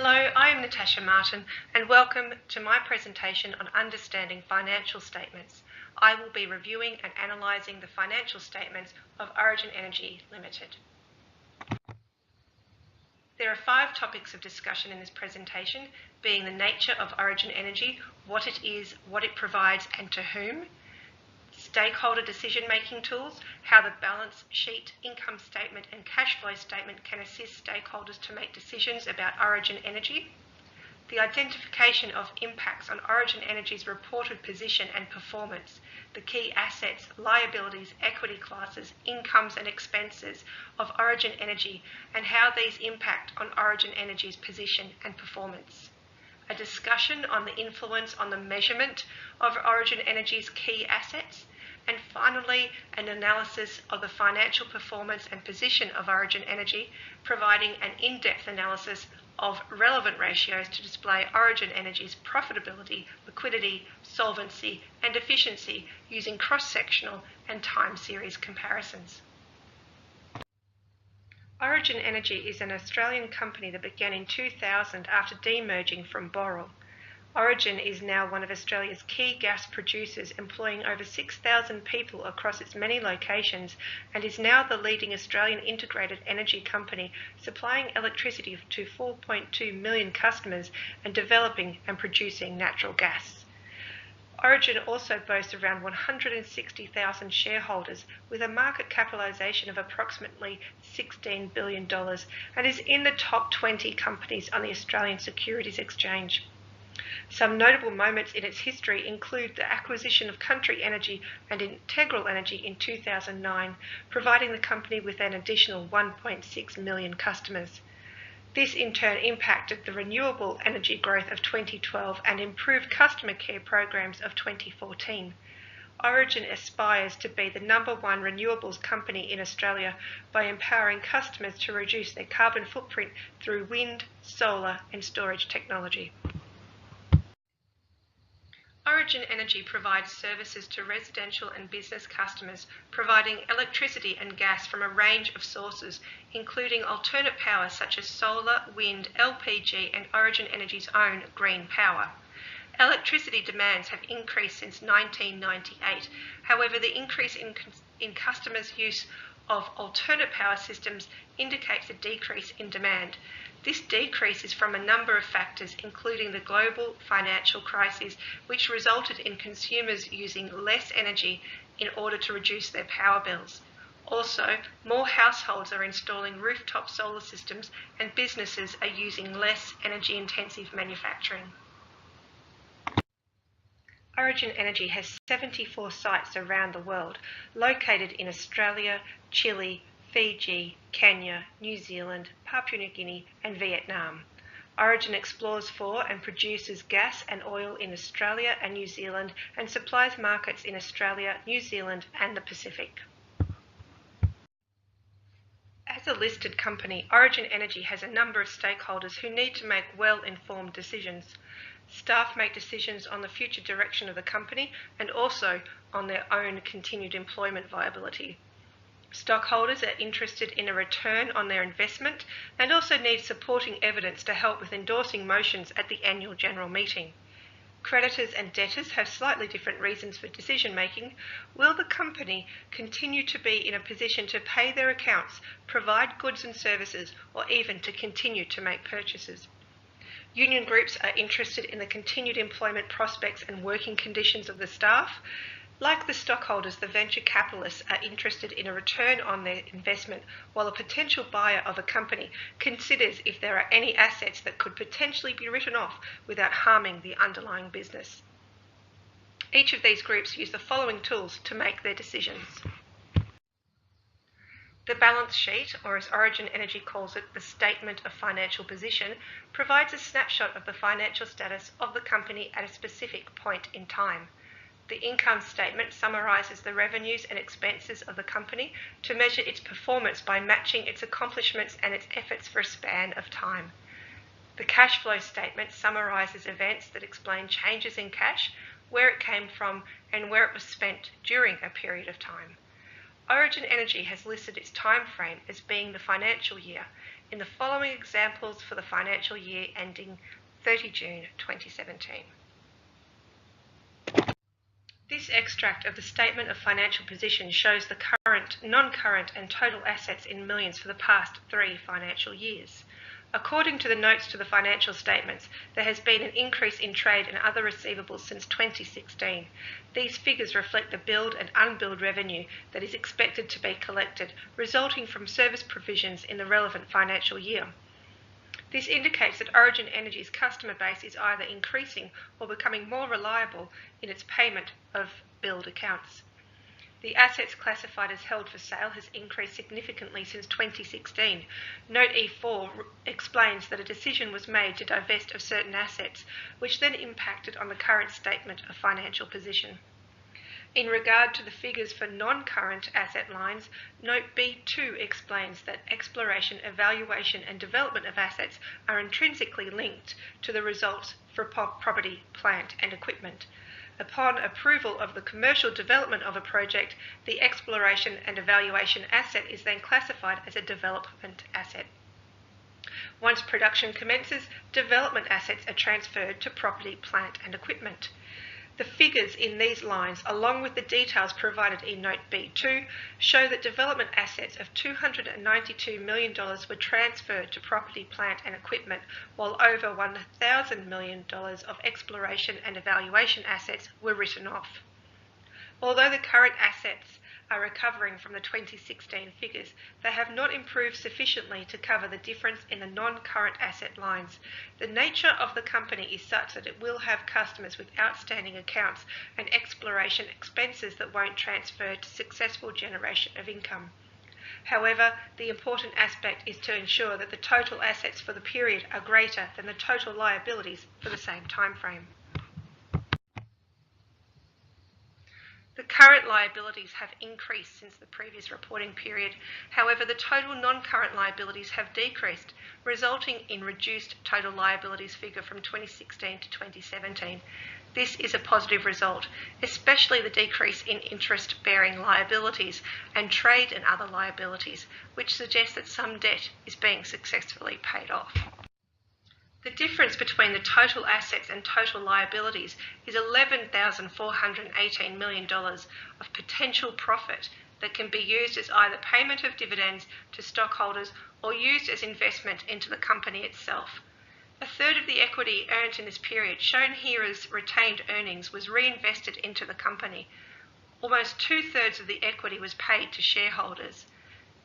Hello, I am Natasha Martin and welcome to my presentation on understanding financial statements. I will be reviewing and analysing the financial statements of Origin Energy Limited. There are 5 topics of discussion in this presentation, being the nature of Origin Energy, what it is, what it provides and to whom, stakeholder decision-making tools, how the balance sheet, income statement and cash flow statement can assist stakeholders to make decisions about Origin Energy, the identification of impacts on Origin Energy's reported position and performance, the key assets, liabilities, equity classes, incomes and expenses of Origin Energy and how these impact on Origin Energy's position and performance. A discussion on the influence on the measurement of Origin Energy's key assets, and finally an analysis of the financial performance and position of Origin Energy, providing an in-depth analysis of relevant ratios to display Origin Energy's profitability, liquidity, solvency and efficiency using cross-sectional and time series comparisons. Origin Energy is an Australian company that began in 2000 after demerging from Boral. Origin is now one of Australia's key gas producers, employing over 6,000 people across its many locations, and is now the leading Australian integrated energy company, supplying electricity to 4.2 million customers and developing and producing natural gas. Origin also boasts around 160,000 shareholders with a market capitalisation of approximately $16 billion and is in the top 20 companies on the Australian Securities Exchange. Some notable moments in its history include the acquisition of Country Energy and Integral Energy in 2009, providing the company with an additional 1.6 million customers. This in turn impacted the renewable energy growth of 2012 and improved customer care programs of 2014. Origin aspires to be the #1 renewables company in Australia by empowering customers to reduce their carbon footprint through wind, solar and storage technology. Origin Energy provides services to residential and business customers, providing electricity and gas from a range of sources, including alternate power such as solar, wind, LPG and Origin Energy's own green power. Electricity demands have increased since 1998. However, the increase in customers' use of alternate power systems indicates a decrease in demand. This decrease is from a number of factors, including the global financial crisis, which resulted in consumers using less energy in order to reduce their power bills. Also, more households are installing rooftop solar systems and businesses are using less energy-intensive manufacturing. Origin Energy has 74 sites around the world, located in Australia, Chile, Fiji, Kenya, New Zealand, Papua New Guinea and Vietnam. Origin explores for and produces gas and oil in Australia and New Zealand and supplies markets in Australia, New Zealand and the Pacific. As a listed company, Origin Energy has a number of stakeholders who need to make well-informed decisions. Staff make decisions on the future direction of the company and also on their own continued employment viability. Stockholders are interested in a return on their investment and also need supporting evidence to help with endorsing motions at the annual general meeting. Creditors and debtors have slightly different reasons for decision making. Will the company continue to be in a position to pay their accounts, provide goods and services, or even to continue to make purchases? Union groups are interested in the continued employment prospects and working conditions of the staff. Like the stockholders, the venture capitalists are interested in a return on their investment, while a potential buyer of a company considers if there are any assets that could potentially be written off without harming the underlying business. Each of these groups use the following tools to make their decisions. The balance sheet, or as Origin Energy calls it, the statement of financial position, provides a snapshot of the financial status of the company at a specific point in time. The income statement summarises the revenues and expenses of the company to measure its performance by matching its accomplishments and its efforts for a span of time. The cash flow statement summarises events that explain changes in cash, where it came from, and where it was spent during a period of time. Origin Energy has listed its time frame as being the financial year. in the following examples for the financial year ending 30 June 2017. This extract of the Statement of Financial Position shows the current, non-current and total assets in millions for the past 3 financial years. According to the notes to the financial statements, there has been an increase in trade and other receivables since 2016. These figures reflect the billed and unbilled revenue that is expected to be collected, resulting from service provisions in the relevant financial year. This indicates that Origin Energy's customer base is either increasing or becoming more reliable in its payment of billed accounts. The assets classified as held for sale has increased significantly since 2016. Note E4 explains that a decision was made to divest of certain assets, which then impacted on the current statement of financial position. In regard to the figures for non-current asset lines, Note B2 explains that exploration, evaluation and development of assets are intrinsically linked to the results for property, plant and equipment. Upon approval of the commercial development of a project, the exploration and evaluation asset is then classified as a development asset. Once production commences, development assets are transferred to property, plant and equipment. The figures in these lines, along with the details provided in Note B2, show that development assets of $292 million were transferred to property, plant and equipment, while over $1,000 million of exploration and evaluation assets were written off. Although the current assets are recovering from the 2016 figures, they have not improved sufficiently to cover the difference in the non-current asset lines. The nature of the company is such that it will have customers with outstanding accounts and exploration expenses that won't transfer to successful generation of income. However, the important aspect is to ensure that the total assets for the period are greater than the total liabilities for the same time frame. The current liabilities have increased since the previous reporting period. However, the total non-current liabilities have decreased, resulting in reduced total liabilities figure from 2016 to 2017. This is a positive result, especially the decrease in interest-bearing liabilities and trade and other liabilities, which suggests that some debt is being successfully paid off. The difference between the total assets and total liabilities is $11,418 million of potential profit that can be used as either payment of dividends to stockholders or used as investment into the company itself. A third of the equity earned in this period, shown here as retained earnings, was reinvested into the company. Almost 2/3 of the equity was paid to shareholders.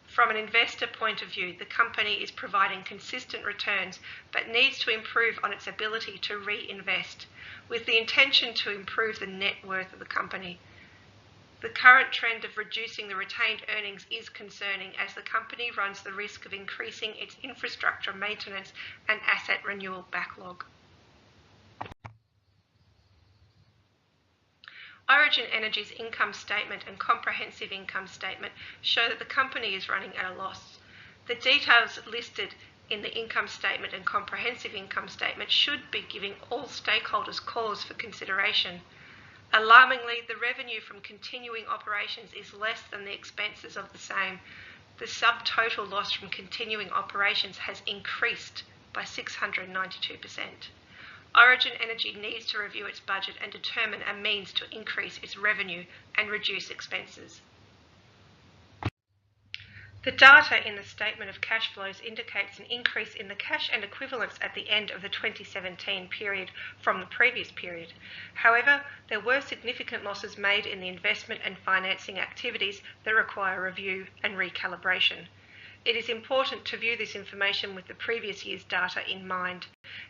From an investor point of view, the company is providing consistent returns but needs to improve on its ability to reinvest, with the intention to improve the net worth of the company. The current trend of reducing the retained earnings is concerning, as the company runs the risk of increasing its infrastructure maintenance and asset renewal backlog. Origin Energy's income statement and comprehensive income statement show that the company is running at a loss. The details listed in the income statement and comprehensive income statement should be giving all stakeholders cause for consideration. Alarmingly, the revenue from continuing operations is less than the expenses of the same. The subtotal loss from continuing operations has increased by 692%. Origin Energy needs to review its budget and determine a means to increase its revenue and reduce expenses. The data in the statement of cash flows indicates an increase in the cash and equivalents at the end of the 2017 period from the previous period. However, there were significant losses made in the investment and financing activities that require review and recalibration. It is important to view this information with the previous year's data in mind.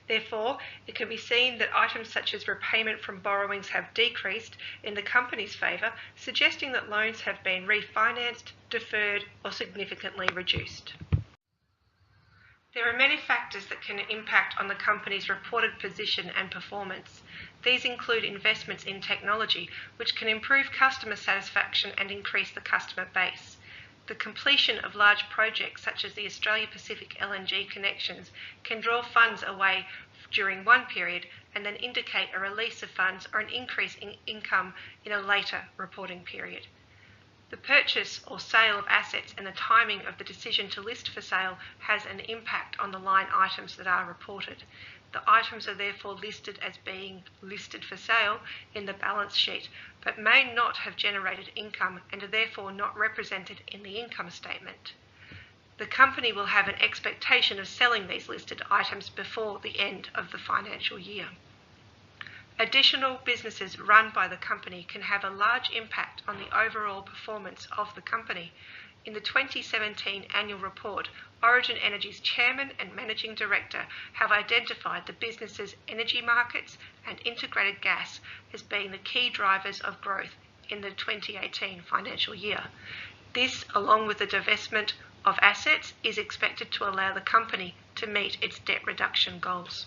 Therefore, it can be seen that items such as repayment from borrowings have decreased in the company's favour, suggesting that loans have been refinanced, deferred, or significantly reduced. There are many factors that can impact on the company's reported position and performance. These include investments in technology, which can improve customer satisfaction and increase the customer base. The completion of large projects such as the Australia Pacific LNG connections can draw funds away during one period and then indicate a release of funds or an increase in income in a later reporting period. The purchase or sale of assets and the timing of the decision to list for sale has an impact on the line items that are reported. The items are therefore listed as being listed for sale in the balance sheet, but may not have generated income and are therefore not represented in the income statement. The company will have an expectation of selling these listed items before the end of the financial year. Additional businesses run by the company can have a large impact on the overall performance of the company. In the 2017 annual report, Origin Energy's chairman and managing director have identified the business's energy markets and integrated gas as being the key drivers of growth in the 2018 financial year. This, along with the divestment of assets, is expected to allow the company to meet its debt reduction goals.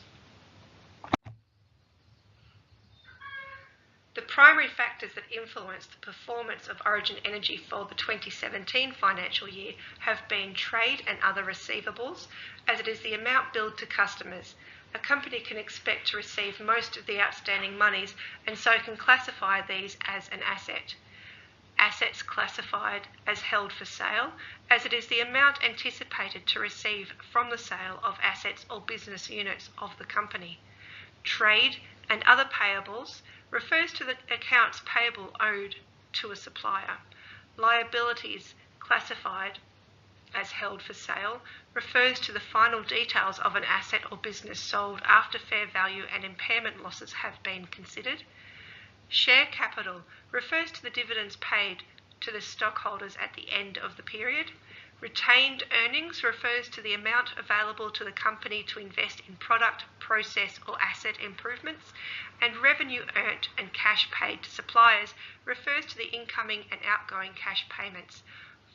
The primary factors that influence the performance of Origin Energy for the 2017 financial year have been trade and other receivables, as it is the amount billed to customers. A company can expect to receive most of the outstanding monies and so can classify these as an asset. Assets classified as held for sale, as it is the amount anticipated to receive from the sale of assets or business units of the company. Trade and other payables refers to the accounts payable owed to a supplier. Liabilities classified as held for sale refers to the final details of an asset or business sold after fair value and impairment losses have been considered. Share capital refers to the dividends paid to the stockholders at the end of the period. Retained earnings refers to the amount available to the company to invest in product, process or asset improvements, and revenue earned and cash paid to suppliers refers to the incoming and outgoing cash payments.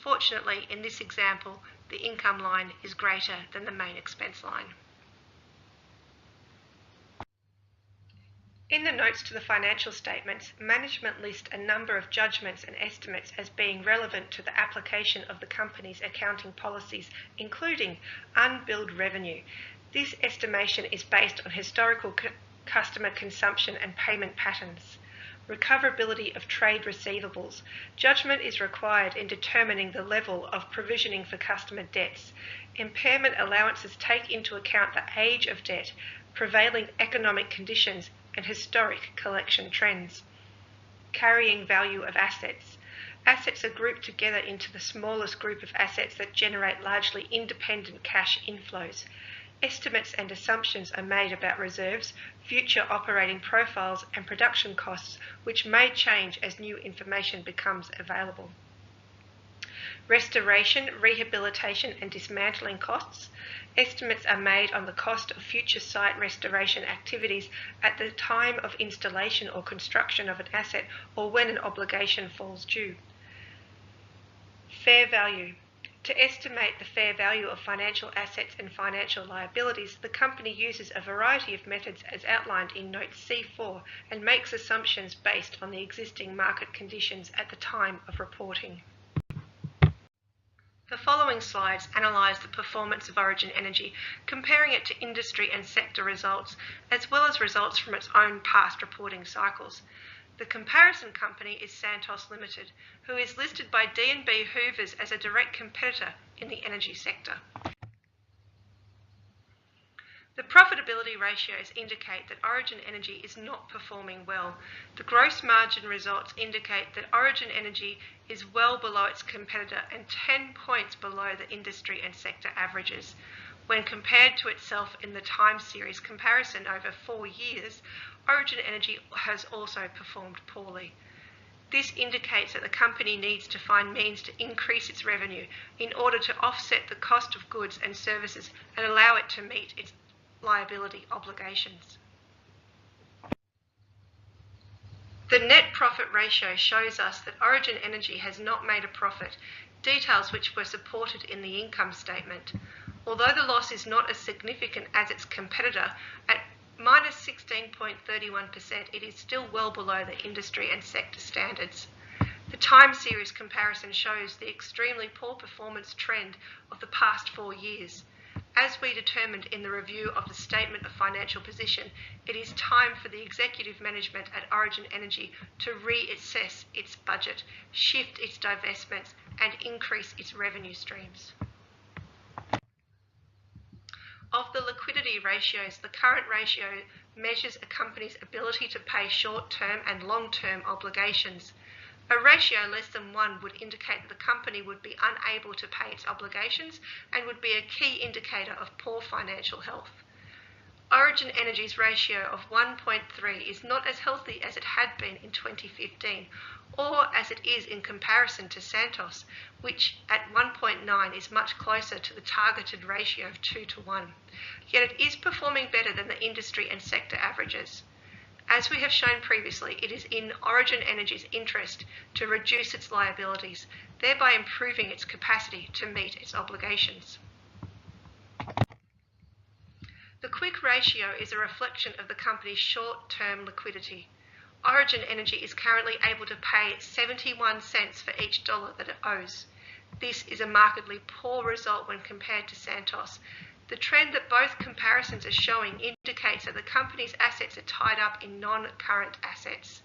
Fortunately, in this example, the income line is greater than the main expense line. In the notes to the financial statements, management list a number of judgments and estimates as being relevant to the application of the company's accounting policies, including unbilled revenue. This estimation is based on historical customer consumption and payment patterns. Recoverability of trade receivables. Judgment is required in determining the level of provisioning for customer debts. Impairment allowances take into account the age of debt, prevailing economic conditions, and historic collection trends. Carrying value of assets. Assets are grouped together into the smallest group of assets that generate largely independent cash inflows. Estimates and assumptions are made about reserves, future operating profiles, and production costs, which may change as new information becomes available. Restoration, rehabilitation, and dismantling costs. Estimates are made on the cost of future site restoration activities at the time of installation or construction of an asset or when an obligation falls due. Fair value. To estimate the fair value of financial assets and financial liabilities, the company uses a variety of methods as outlined in Note C4 and makes assumptions based on the existing market conditions at the time of reporting. The following slides analyse the performance of Origin Energy, comparing it to industry and sector results, as well as results from its own past reporting cycles. The comparison company is Santos Limited, who is listed by D&B Hoovers as a direct competitor in the energy sector. The profitability ratios indicate that Origin Energy is not performing well. The gross margin results indicate that Origin Energy is well below its competitor and 10 points below the industry and sector averages. When compared to itself in the time series comparison over 4 years, Origin Energy has also performed poorly. This indicates that the company needs to find means to increase its revenue in order to offset the cost of goods and services and allow it to meet its liability obligations. The net profit ratio shows us that Origin Energy has not made a profit, details which were supported in the income statement. Although the loss is not as significant as its competitor, at minus 16.31%, it is still well below the industry and sector standards. The time series comparison shows the extremely poor performance trend of the past 4 years. As we determined in the review of the Statement of Financial Position, it is time for the executive management at Origin Energy to reassess its budget, shift its divestments, and increase its revenue streams. Of the liquidity ratios, the current ratio measures a company's ability to pay short-term and long-term obligations. A ratio less than 1 would indicate that the company would be unable to pay its obligations and would be a key indicator of poor financial health. Origin Energy's ratio of 1.3 is not as healthy as it had been in 2015, or as it is in comparison to Santos, which at 1.9 is much closer to the targeted ratio of 2 to 1. Yet it is performing better than the industry and sector averages. As we have shown previously, it is in Origin Energy's interest to reduce its liabilities, thereby improving its capacity to meet its obligations. The quick ratio is a reflection of the company's short-term liquidity. Origin Energy is currently able to pay 71 cents for each dollar that it owes. This is a markedly poor result when compared to Santos. The trend that both comparisons are showing indicates that the company's assets are tied up in non-current assets.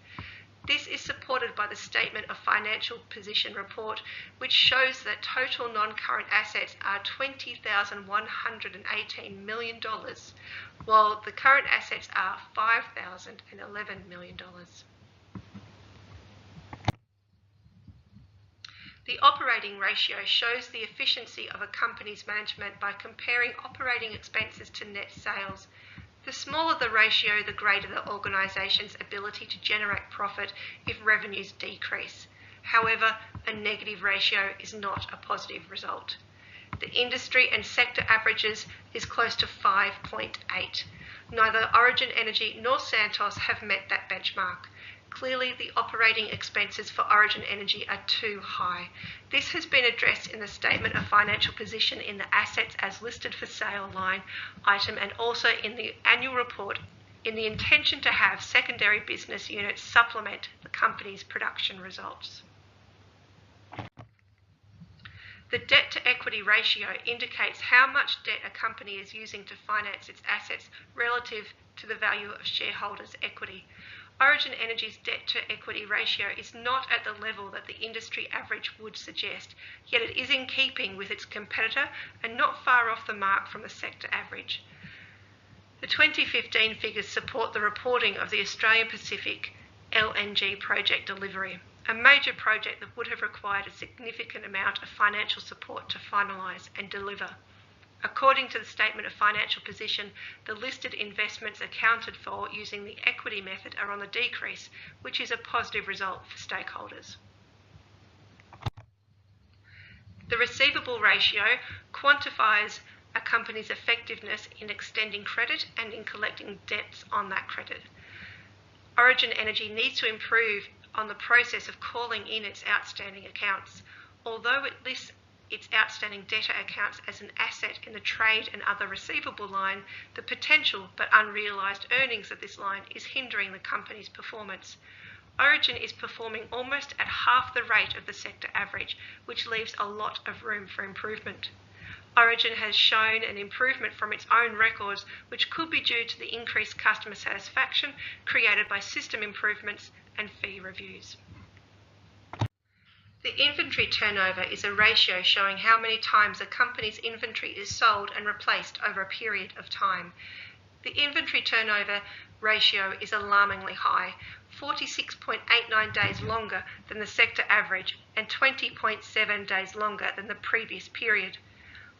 This is supported by the Statement of Financial Position report, which shows that total non-current assets are $20,118 million, while the current assets are $5,011 million. The operating ratio shows the efficiency of a company's management by comparing operating expenses to net sales. The smaller the ratio, the greater the organisation's ability to generate profit if revenues decrease. However, a negative ratio is not a positive result. The industry and sector averages is close to 5.8. Neither Origin Energy nor Santos have met that benchmark. Clearly, the operating expenses for Origin Energy are too high. This has been addressed in the Statement of Financial Position in the Assets as Listed for Sale line item and also in the annual report in the intention to have secondary business units supplement the company's production results. The debt-to-equity ratio indicates how much debt a company is using to finance its assets relative to the value of shareholders' equity. Origin Energy's debt-to-equity ratio is not at the level that the industry average would suggest, yet it is in keeping with its competitor and not far off the mark from the sector average. The 2015 figures support the reporting of the Australian Pacific LNG project delivery, a major project that would have required a significant amount of financial support to finalise and deliver. According to the Statement of Financial Position, the listed investments accounted for using the equity method are on the decrease, which is a positive result for stakeholders. The receivable ratio quantifies a company's effectiveness in extending credit and in collecting debts on that credit. Origin Energy needs to improve on the process of calling in its outstanding accounts. Although it lists its outstanding debtor accounts as an asset in the trade and other receivable line, the potential but unrealised earnings of this line is hindering the company's performance. Origin is performing almost at half the rate of the sector average, which leaves a lot of room for improvement. Origin has shown an improvement from its own records, which could be due to the increased customer satisfaction created by system improvements and fee reviews. The inventory turnover is a ratio showing how many times a company's inventory is sold and replaced over a period of time. The inventory turnover ratio is alarmingly high, 46.89 days longer than the sector average and 20.7 days longer than the previous period.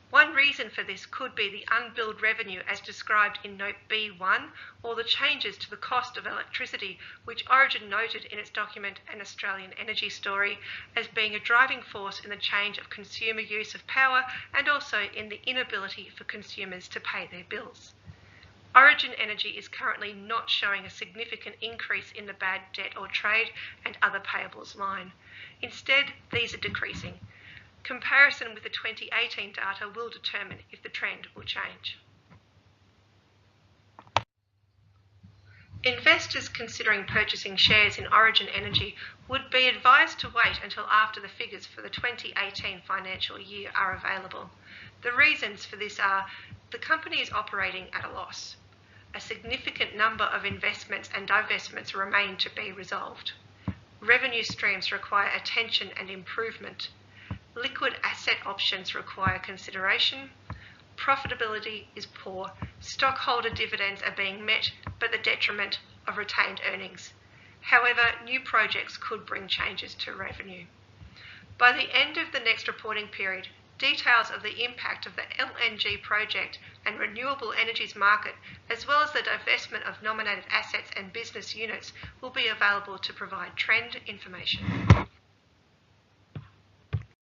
One reason for this could be the unbilled revenue as described in Note B1 or the changes to the cost of electricity, which Origin noted in its document An Australian Energy Story as being a driving force in the change of consumer use of power and also in the inability for consumers to pay their bills. Origin Energy is currently not showing a significant increase in the bad debt or trade and other payables line. Instead, these are decreasing. Comparison with the 2018 data will determine if the trend will change. Investors considering purchasing shares in Origin Energy would be advised to wait until after the figures for the 2018 financial year are available. The reasons for this are The company is operating at a loss. A significant number of investments and divestments remain to be resolved. Revenue streams require attention and improvement. Liquid asset options require consideration. Profitability is poor. Stockholder dividends are being met, but the detriment of retained earnings. However, new projects could bring changes to revenue. By the end of the next reporting period, details of the impact of the LNG project and renewable energies market, as well as the divestment of nominated assets and business units, will be available to provide trend information.